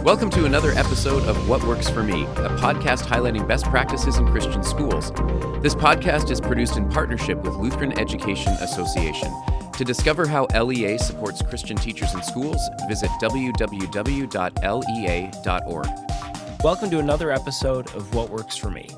Welcome to another episode of What Works for Me, a podcast highlighting best practices in Christian schools. This podcast is produced in partnership with Lutheran Education Association. To discover how LEA supports Christian teachers in schools, visit www.lea.org. Welcome to another episode of What Works for Me.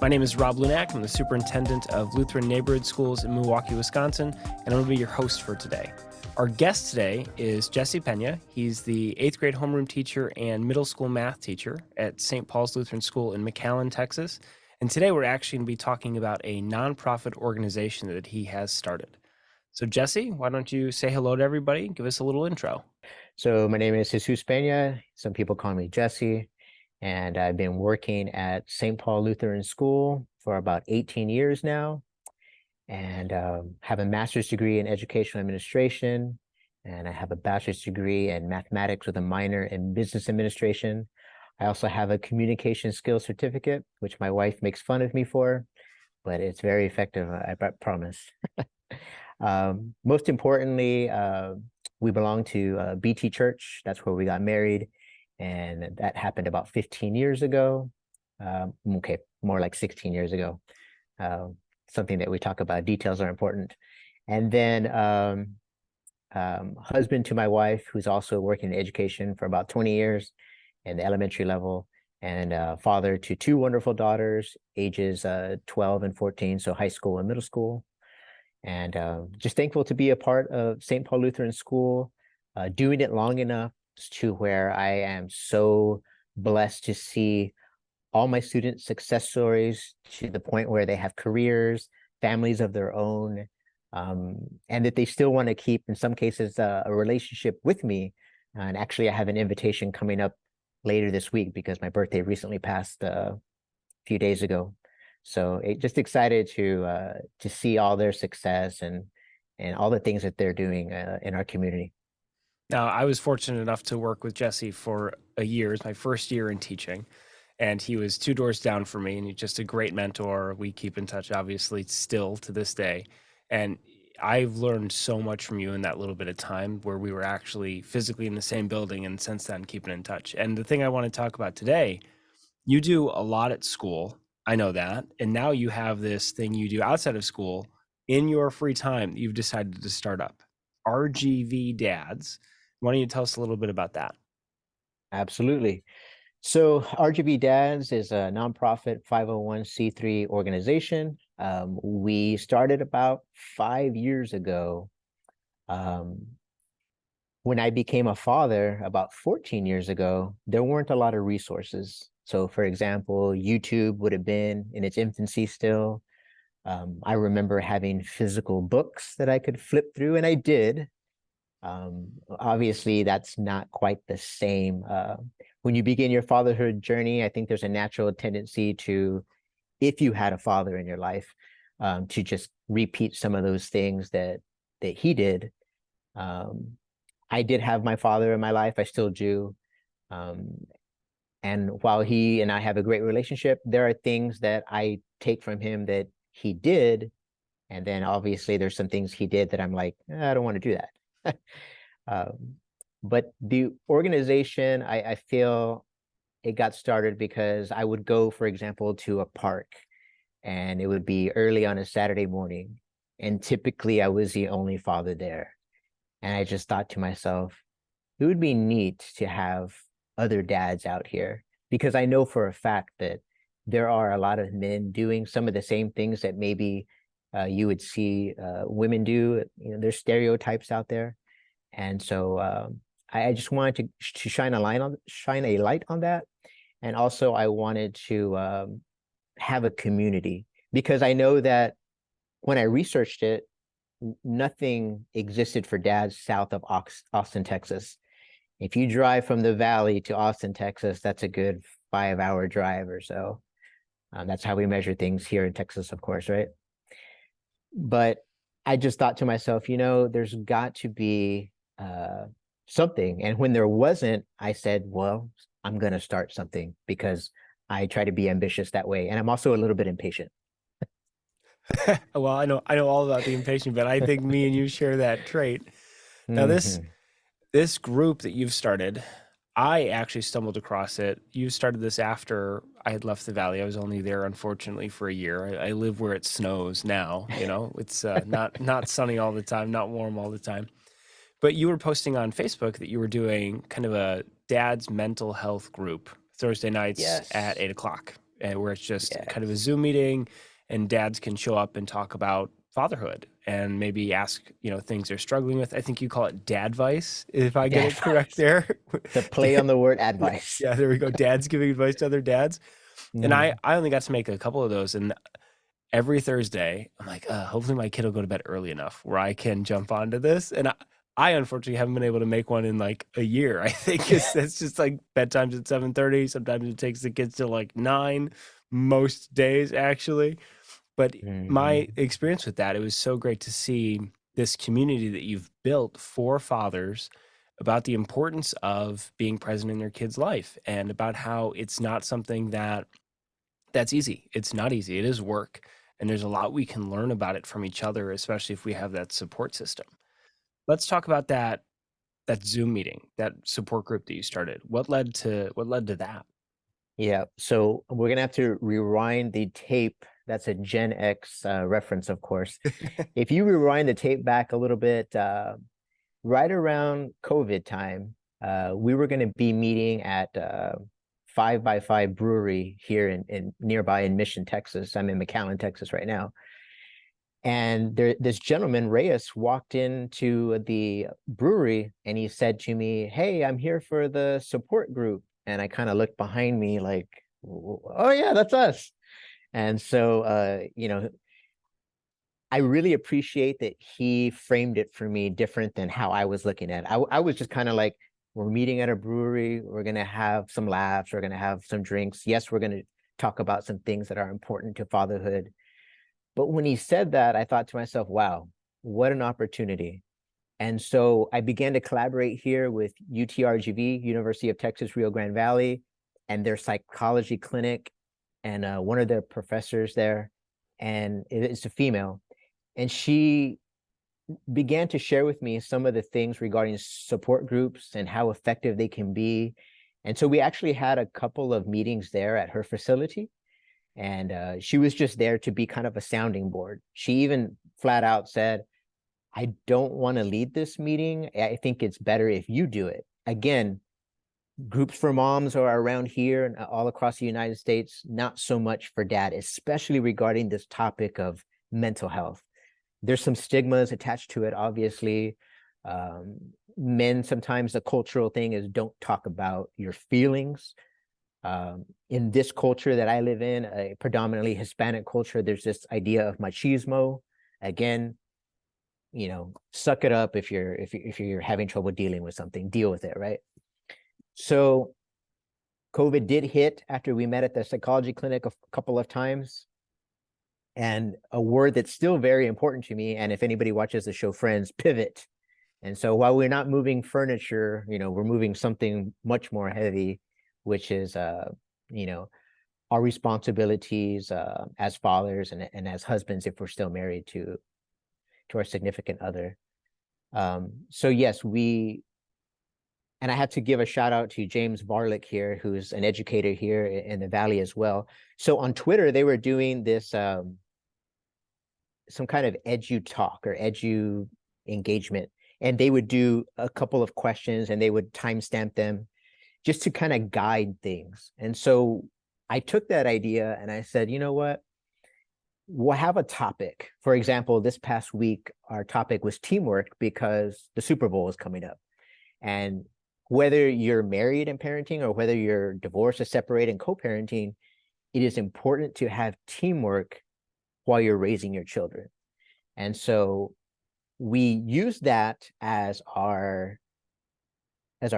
My name is Rob Lunak. I'm the superintendent of Lutheran Neighborhood Schools in Milwaukee, Wisconsin, and I'm going to be your host for today. Our guest today is Jesus Peña. He's the 8th grade homeroom teacher and middle school math teacher at St. Paul's Lutheran School in McAllen, Texas. And today we're actually going to be talking about a nonprofit organization that he has started. So Jesse, why don't you say hello to everybody? Give us a little intro. So my name is Jesus Peña. Some people call me Jesse, and I've been working at St. Paul Lutheran School for about 18 years now, and have a master's degree in educational administration, and I have a bachelor's degree in mathematics with a minor in business administration. I also have a communication skills certificate, which my wife makes fun of me for, but it's very effective, I promise. Most importantly, we belong to BT Church. That's where we got married, and that happened about 15 years ago. Okay, more like 16 years ago. Something that we talk about. Details are important. And then husband to my wife, who's also working in education for about 20 years in the elementary level, and father to two wonderful daughters, ages 12 and 14, so high school and middle school. And just thankful to be a part of St. Paul Lutheran School, doing it long enough to where I am so blessed to see all my students' success stories to the point where they have careers, families of their own, and that they still want to keep, in some cases, a relationship with me. And actually, I have an invitation coming up later this week because my birthday recently passed a few days ago. So just excited to see all their success and all the things that they're doing in our community. Now, I was fortunate enough to work with Jesse for a year. It's my first year in teaching. And he was two doors down from me, and he's just a great mentor. We keep in touch, obviously, still to this day. And I've learned so much from you in that little bit of time where we were actually physically in the same building, and since then, keeping in touch. And the thing I want to talk about today, you do a lot at school. I know that. And now you have this thing you do outside of school in your free time that you've decided to start up, RGVDADS. Why don't you tell us a little bit about that? Absolutely. So RGVDADS is a nonprofit 501c3 organization. We started about 5 years ago. When I became a father about 14 years ago, there weren't a lot of resources. So for example, YouTube would have been in its infancy still. I remember having physical books that I could flip through, and I did. Obviously, that's not quite the same. When you begin your fatherhood journey, I think there's a natural tendency to, if you had a father in your life, to just repeat some of those things that he did. I did have my father in my life. I still do. And while he and I have a great relationship, there are things that I take from him that he did. And then obviously there's some things he did that I'm like, I don't want to do that. But the organization, I feel it got started because I would go, for example, to a park, and it would be early on a Saturday morning. And typically I was the only father there. And I just thought to myself, it would be neat to have other dads out here, because I know for a fact that there are a lot of men doing some of the same things that maybe you would see women do. You know, there's stereotypes out there. And so I just wanted to shine a light on that. And also I wanted to have a community, because I know that when I researched it, nothing existed for dads south of Austin, Texas. If you drive from the valley to Austin, Texas, that's a good 5-hour drive or so. That's how we measure things here in Texas, of course, right? But I just thought to myself, there's got to be something. And when there wasn't, I said, well, I'm going to start something, because I try to be ambitious that way. And I'm also a little bit impatient. Well, I know all about the impatient, but I think me and you share that trait. Now, this group that you've started, I actually stumbled across it. You started this after I had left the Valley. I was only there, unfortunately, for a year. I live where it snows now. It's not sunny all the time, not warm all the time. But you were posting on Facebook that you were doing kind of a dad's mental health group Thursday nights at Yes. 8 o'clock, where it's just kind of a Yes. Zoom meeting, and dads can show up and talk about fatherhood and maybe ask, things they're struggling with. I think you call it dadvice, if I get Dad it correct advice. there. The play on the word advice. Yeah, there we go. Dads giving advice to other dads. And I Mm. only got to make a couple of those. And every Thursday, I'm like, hopefully my kid will go to bed early enough where I can jump onto this. And I unfortunately haven't been able to make one in like a year. I think it's just like bedtime's at 7:30. Sometimes it takes the kids till like 9, most days actually. But my Mhm. experience with that, it was so great to see this community that you've built for fathers about the importance of being present in their kids' life and about how it's not something that's easy. It's not easy. It is work. And there's a lot we can learn about it from each other, especially if we have that support system. Let's talk about that Zoom meeting, that support group that you started. What led to that? Yeah. So we're gonna have to rewind the tape. That's a Gen X reference, of course. If you rewind the tape back a little bit, right around COVID time, we were going to be meeting at 5 by 5 Brewery here in nearby in Mission, Texas. I'm in McAllen, Texas right now. And this gentleman, Reyes, walked into the brewery and he said to me, "Hey, I'm here for the support group." And I kind of looked behind me like, "Oh yeah, that's us." And so, I really appreciate that he framed it for me different than how I was looking at it. I was just kind of like, we're meeting at a brewery. We're going to have some laughs. We're going to have some drinks. Yes, we're going to talk about some things that are important to fatherhood. But when he said that, I thought to myself, wow, what an opportunity. And so I began to collaborate here with UTRGV, University of Texas, Rio Grande Valley, and their psychology clinic, and one of their professors there. And it's a female. And she began to share with me some of the things regarding support groups and how effective they can be. And so we actually had a couple of meetings there at her facility. And she was just there to be kind of a sounding board. She even flat out said, "I don't want to lead this meeting. I think it's better if you do it." Again, groups for moms are around here and all across the United States, not so much for dad, especially regarding this topic of mental health. There's some stigmas attached to it, obviously. Men, sometimes the cultural thing is don't talk about your feelings. In this culture that I live in, a predominantly Hispanic culture, there's this idea of machismo. Again, suck it up if you're having trouble dealing with something, deal with it, right? So COVID did hit after we met at the psychology clinic a couple of times. And a word that's still very important to me, and if anybody watches the show Friends, pivot. And so while we're not moving furniture, we're moving something much more heavy, which is our responsibilities as fathers and as husbands if we're still married to our significant other. So yes, and I have to give a shout out to James Varlick here, who's an educator here in the Valley as well. So on Twitter, they were doing this some kind of edu talk or edu engagement, and they would do a couple of questions and they would timestamp them just to kind of guide things. And so I took that idea and I said, you know what? We'll have a topic. For example, this past week, our topic was teamwork because the Super Bowl is coming up. And whether you're married and parenting or whether you're divorced or separated and co-parenting, it is important to have teamwork while you're raising your children. And so we use that as our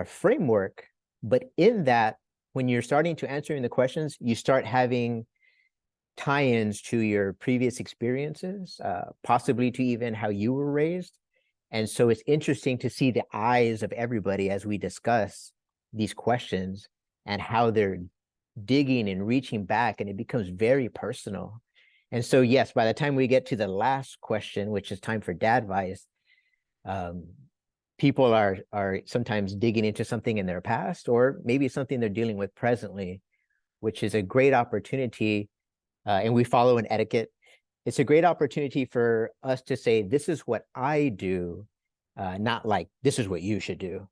framework, but in that, when you're starting to answering the questions, you start having tie-ins to your previous experiences, possibly to even how you were raised. And so it's interesting to see the eyes of everybody as we discuss these questions and how they're digging and reaching back, and it becomes very personal. And so, yes, by the time we get to the last question, which is time for dad advice, people are sometimes digging into something in their past, or maybe something they're dealing with presently, which is a great opportunity. And we follow an etiquette. It's a great opportunity for us to say, this is what I do, not like, this is what you should do.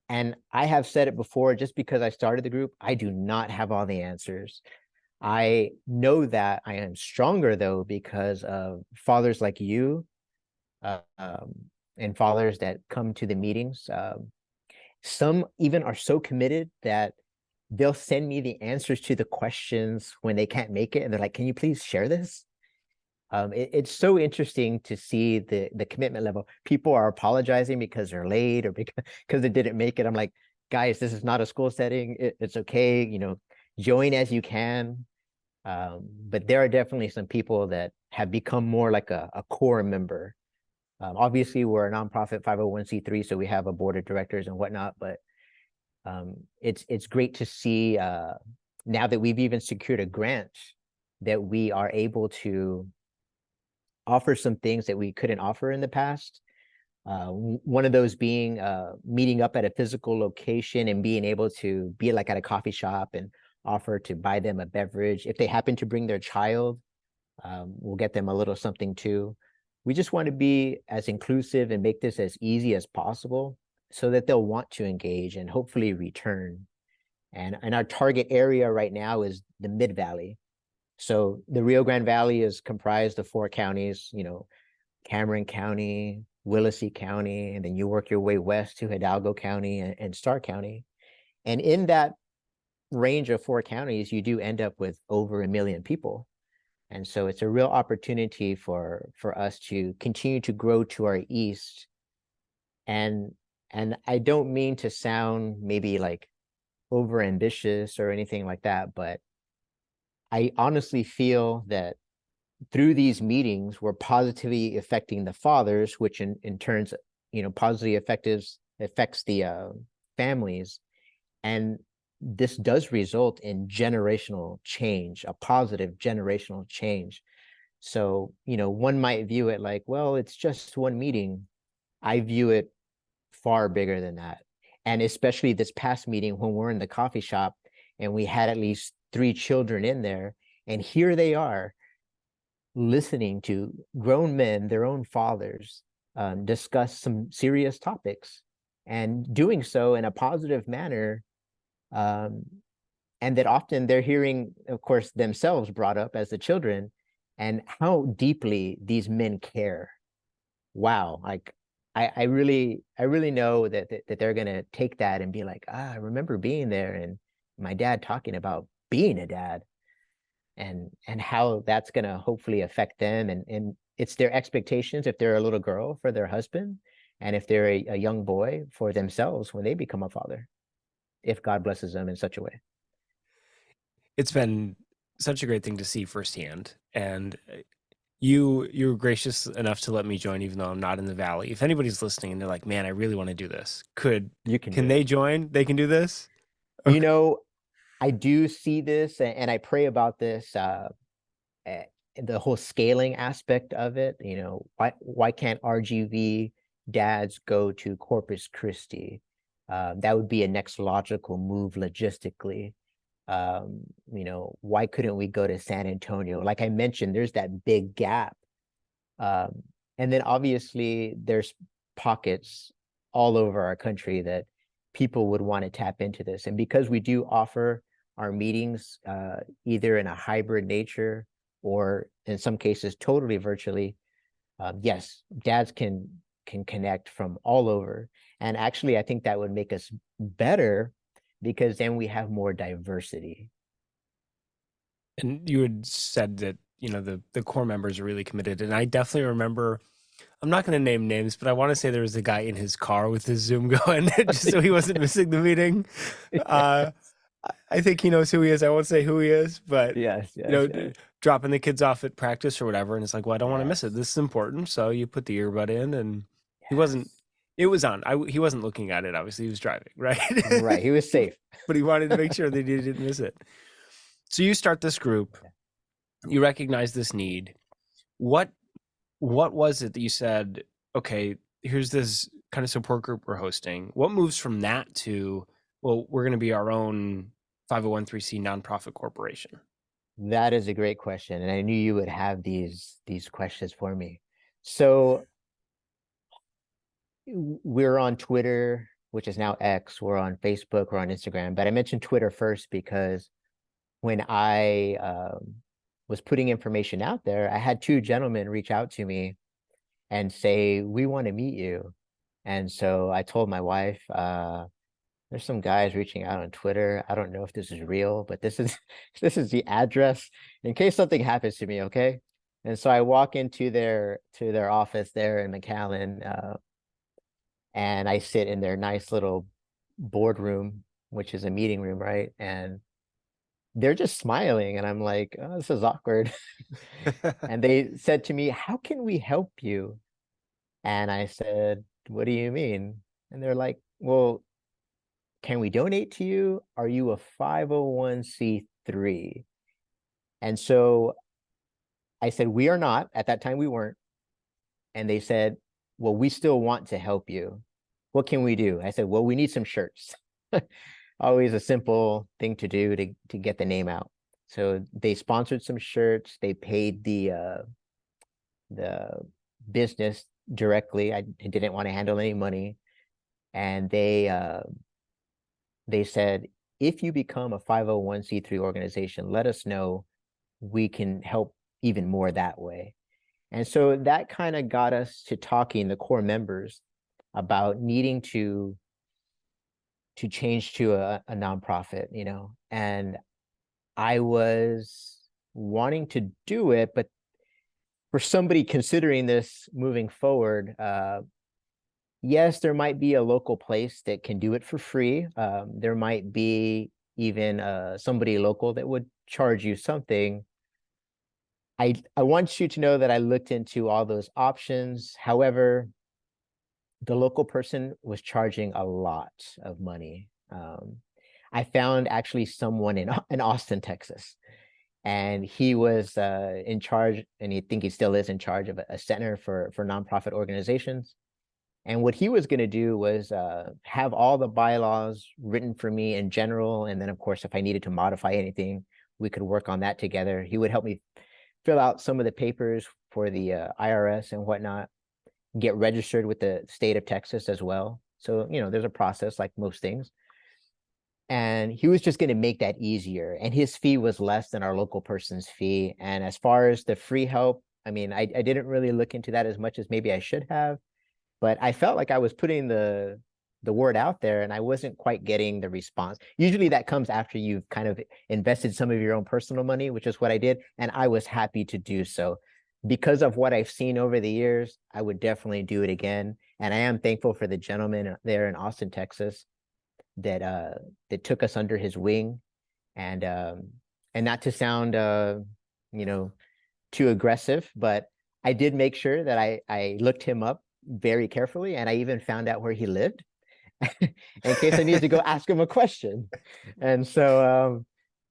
And I have said it before, just because I started the group, I do not have all the answers. I know that I am stronger, though, because of fathers like you, and fathers that come to the meetings. Some even are so committed that they'll send me the answers to the questions when they can't make it. And they're like, can you please share this? It's so interesting to see the commitment level. People are apologizing because they're late or because they didn't make it. I'm like, guys, this is not a school setting. It's okay. Join as you can. But there are definitely some people that have become more like a core member. Obviously, we're a nonprofit 501c3, so we have a board of directors and whatnot. But it's great to see now that we've even secured a grant that we are able to offer some things that we couldn't offer in the past. One of those being meeting up at a physical location and being able to be like at a coffee shop and offer to buy them a beverage. If they happen to bring their child, we'll get them a little something too. We just want to be as inclusive and make this as easy as possible so that they'll want to engage and hopefully return. And our target area right now is the Mid-Valley. So the Rio Grande Valley is comprised of 4 counties, Cameron County, Willacy County, and then you work your way west to Hidalgo County and Starr County. And in that range of 4 counties, you do end up with over 1 million people. And so it's a real opportunity for us to continue to grow to our east. And I don't mean to sound maybe like over ambitious or anything like that, but I honestly feel that through these meetings, we're positively affecting the fathers, which in turns, positively affects the families. And this does result in generational change, a positive generational change. So, one might view it like, well, it's just one meeting. I view it far bigger than that. And especially this past meeting when we're in the coffee shop and we had at least 3 children in there, and here they are listening to grown men, their own fathers, discuss some serious topics and doing so in a positive manner. And that often they're hearing, of course, themselves brought up as the children and how deeply these men care. Wow. Like I really know that they're going to take that and be like, I remember being there and my dad talking about being a dad and how that's going to hopefully affect them. And it's their expectations if they're a little girl for their husband, and if they're a young boy for themselves when they become a father, if God blesses them in such a way. It's been such a great thing to see firsthand. And you were gracious enough to let me join, even though I'm not in the Valley. If anybody's listening and they're like, man, I really want to do this, can they join? They can do this? Okay. I do see this and I pray about this, the whole scaling aspect of it. Why can't RGVDADS go to Corpus Christi? That would be a next logical move logistically. Why couldn't we go to San Antonio? Like I mentioned, there's that big gap. And then obviously there's pockets all over our country that people would want to tap into this. And because we do offer our meetings either in a hybrid nature or in some cases totally virtually, yes, dads can connect from all over. And actually, I think that would make us better because then we have more diversity. And you had said that, the core members are really committed. And I definitely remember, I'm not going to name names, but I want to say there was a guy in his car with his Zoom going just so he wasn't missing the meeting. I think he knows who he is. I won't say who he is, but yes. dropping the kids off at practice or whatever. And it's like, well, I don't want to miss it. This is important. So you put the earbud in, and it was on. He wasn't looking at it. Obviously he was driving, right? Right. He was safe, but he wanted to make sure that he didn't miss it. So you start this group, you recognize this need. What was it that you said, okay, here's this kind of support group we're hosting, what moves from that to, well, we're going to be our own 501(c) nonprofit corporation? That is a great question, and I knew you would have these questions for me. So we're on Twitter, which is now X. We're on Facebook. We're on Instagram. But I mentioned Twitter first because when I was putting information out there, I had two gentlemen reach out to me and say, "We want to meet you." And so I told my wife, there's some guys reaching out on Twitter. I don't know if this is real, but this is the address in case something happens to me, okay? And so I walk into their office there in McAllen, and I sit in their nice little boardroom, which is a meeting room, right? And they're just smiling, and I'm like, "Oh, this is awkward." And they said to me, "How can we help you?" And I said, "What do you mean?" And they're like, "Well, can we donate to you? Are you a 501(c)(3)?" And so I said, "We are not." At that time, we weren't. And they said, "Well, we still want to help you. What can we do?" I said, "Well, we need some shirts." Always a simple thing to do to get the name out. So they sponsored some shirts. They paid the business directly. I didn't want to handle any money. And they said, "If you become a 501(c)(3) organization, let us know. We can help even more that way." And so that kind of got us to talking, the core members, about needing to change to a nonprofit, and I was wanting to do it, but for somebody considering this moving forward, yes, there might be a local place that can do it for free. There might be even somebody local that would charge you something. I want you to know that I looked into all those options. However, the local person was charging a lot of money. I found actually someone in Austin, Texas, and he was in charge, and I think he still is in charge of a center for nonprofit organizations. And what he was going to do was have all the bylaws written for me in general. And then, of course, if I needed to modify anything, we could work on that together. He would help me fill out some of the papers for the IRS and whatnot, get registered with the state of Texas as well. So, there's a process like most things. And he was just going to make that easier. And his fee was less than our local person's fee. And as far as the free help, I mean, I didn't really look into that as much as maybe I should have. But I felt like I was putting the word out there and I wasn't quite getting the response. Usually that comes after you've kind of invested some of your own personal money, which is what I did. And I was happy to do so. Because of what I've seen over the years, I would definitely do it again. And I am thankful for the gentleman there in Austin, Texas, that took us under his wing. And not to sound too aggressive, but I did make sure that I looked him up very carefully, and I even found out where he lived in case I needed to go ask him a question. And so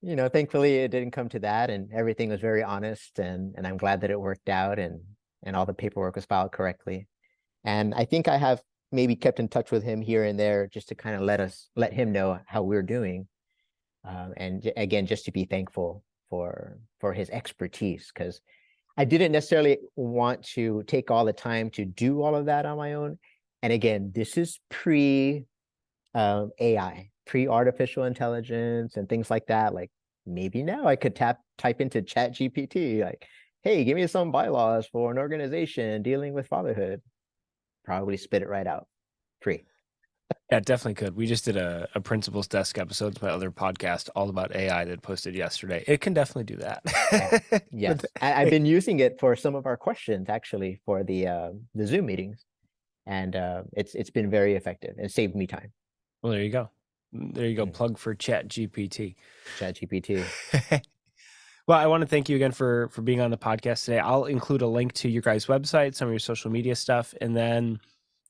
thankfully it didn't come to that, and everything was very honest, and I'm glad that it worked out, and all the paperwork was filed correctly. And I think I have maybe kept in touch with him here and there just to kind of let him know how we're doing, and again, just to be thankful for his expertise, because I didn't necessarily want to take all the time to do all of that on my own. And again, this is pre AI, pre artificial intelligence and things like that. Like maybe now I could type into Chat GPT, like, "Hey, give me some bylaws for an organization dealing with fatherhood." Probably spit it right out. Free. Yeah, it definitely could. We just did a Principal's Desk episode, my other podcast, all about AI that posted yesterday. It can definitely do that. Yes. I've been using it for some of our questions, actually, for the Zoom meetings. And it's been very effective. It saved me time. Well, there you go. There you go. Plug for Chat GPT. Chat GPT. Well, I want to thank you again for being on the podcast today. I'll include a link to your guys' website, some of your social media stuff, and then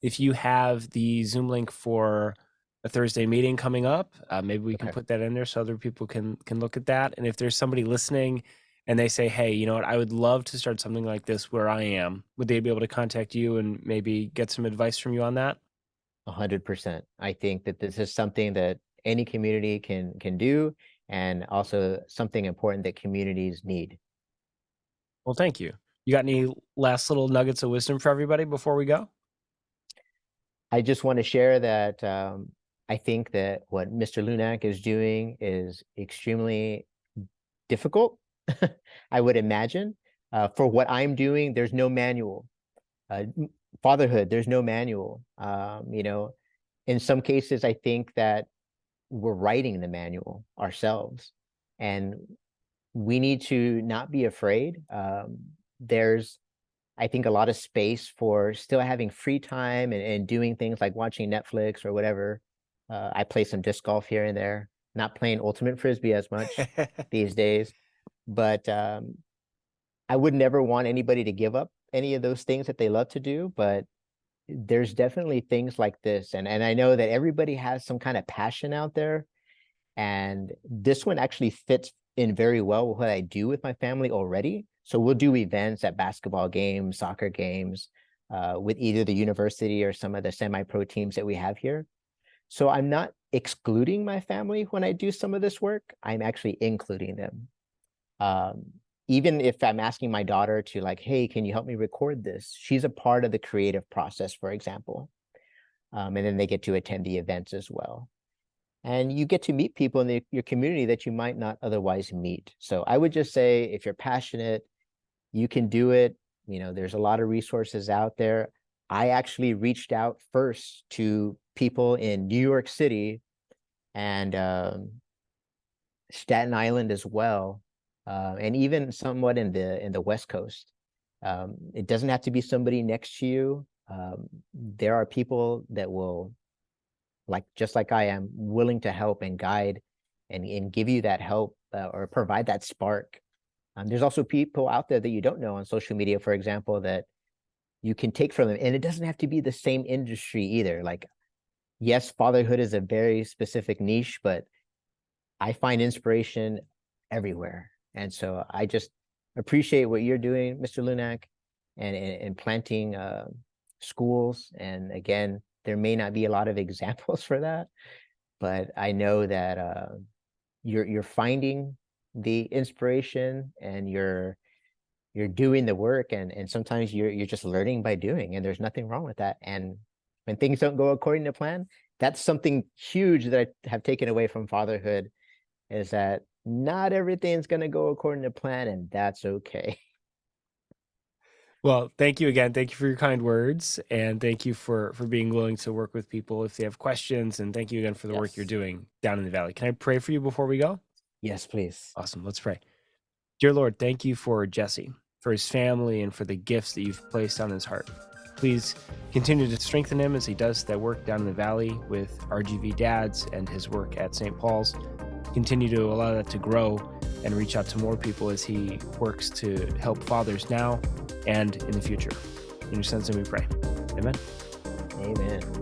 if you have the Zoom link for a Thursday meeting coming up, maybe we can put that in there so other people can look at that. And if there's somebody listening and they say, "Hey, you know what, I would love to start something like this where I am," would they be able to contact you and maybe get some advice from you on that? 100%. I think that this is something that any community can do, and also something important that communities need. Well, thank you. You got any last little nuggets of wisdom for everybody before we go? I just want to share that I think that what Mr. Lunak is doing is extremely difficult, I would imagine. For what I'm doing, there's no manual. Fatherhood, there's no manual. In some cases, I think that we're writing the manual ourselves, and we need to not be afraid. There's, I think, a lot of space for still having free time and doing things like watching Netflix or whatever. I play some disc golf here and there, not playing ultimate frisbee as much these days, but I would never want anybody to give up any of those things that they love to do. But there's definitely things like this, and I know that everybody has some kind of passion out there, and this one actually fits in very well with what I do with my family already. So we'll do events at basketball games, soccer games, with either the university or some of the semi-pro teams that we have here. So I'm not excluding my family when I do some of this work. I'm actually including them. Even if I'm asking my daughter to, like, hey, can you help me record this? She's a part of the creative process, for example. And then they get to attend the events as well. And you get to meet people in your community that you might not otherwise meet. So I would just say, if you're passionate, you can do it. There's a lot of resources out there. I actually reached out first to people in New York City and Staten Island as well. And even somewhat in the West Coast. It doesn't have to be somebody next to you. There are people that will, just like I am, willing to help and guide and give you that help or provide that spark. There's also people out there that you don't know on social media, for example, that you can take from them. And it doesn't have to be the same industry either. Like, yes, fatherhood is a very specific niche, but I find inspiration everywhere. And so I just appreciate what you're doing, Mr. Lunak, and planting schools. And again, there may not be a lot of examples for that, but I know that you're finding the inspiration, and you're doing the work, and sometimes you're just learning by doing, and there's nothing wrong with that. And when things don't go according to plan, that's something huge that I have taken away from fatherhood, is that not everything's going to go according to plan, and that's okay. Well, thank you again. Thank you for your kind words, and thank you for being willing to work with people if they have questions. And thank you again for the work you're doing down in the valley. Can I pray for you before we go? Yes, please. Awesome. Let's pray. Dear Lord, thank you for Jesse, for his family, and for the gifts that you've placed on his heart. Please continue to strengthen him as he does that work down in the valley with RGVDADS and his work at St. Paul's. Continue to allow that to grow and reach out to more people as he works to help fathers now and in the future. In your son's name we pray. Amen. Amen.